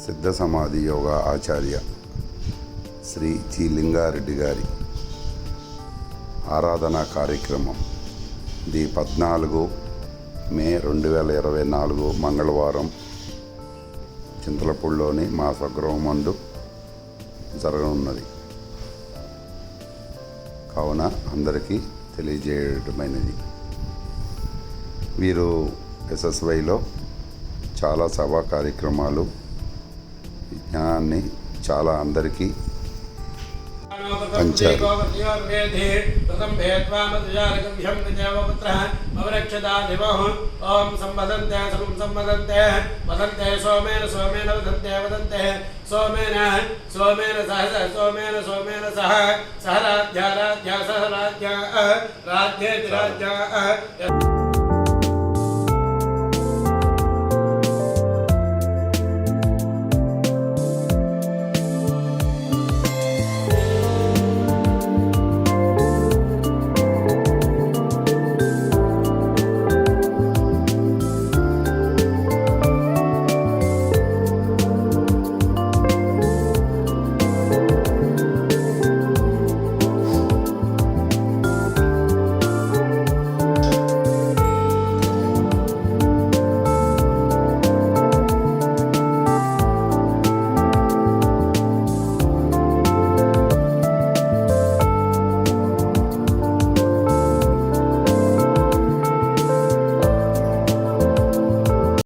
సిద్ధ సమాధి యోగా ఆచార్య శ్రీ జి లింగారెడ్డి గారి ఆరాధనా కార్యక్రమం ది 14 మే 2024 మంగళవారం చింతలపూడిలోని మా స్వగృహం నందు జరగనున్నది. కావున అందరికీ తెలియజేయడమైనది. వీరు ఎస్ఎస్వైలో చాలా సభా కార్యక్రమాలు విజ్ఞానాన్ని చాలా అందరికీ పంచారు. సహ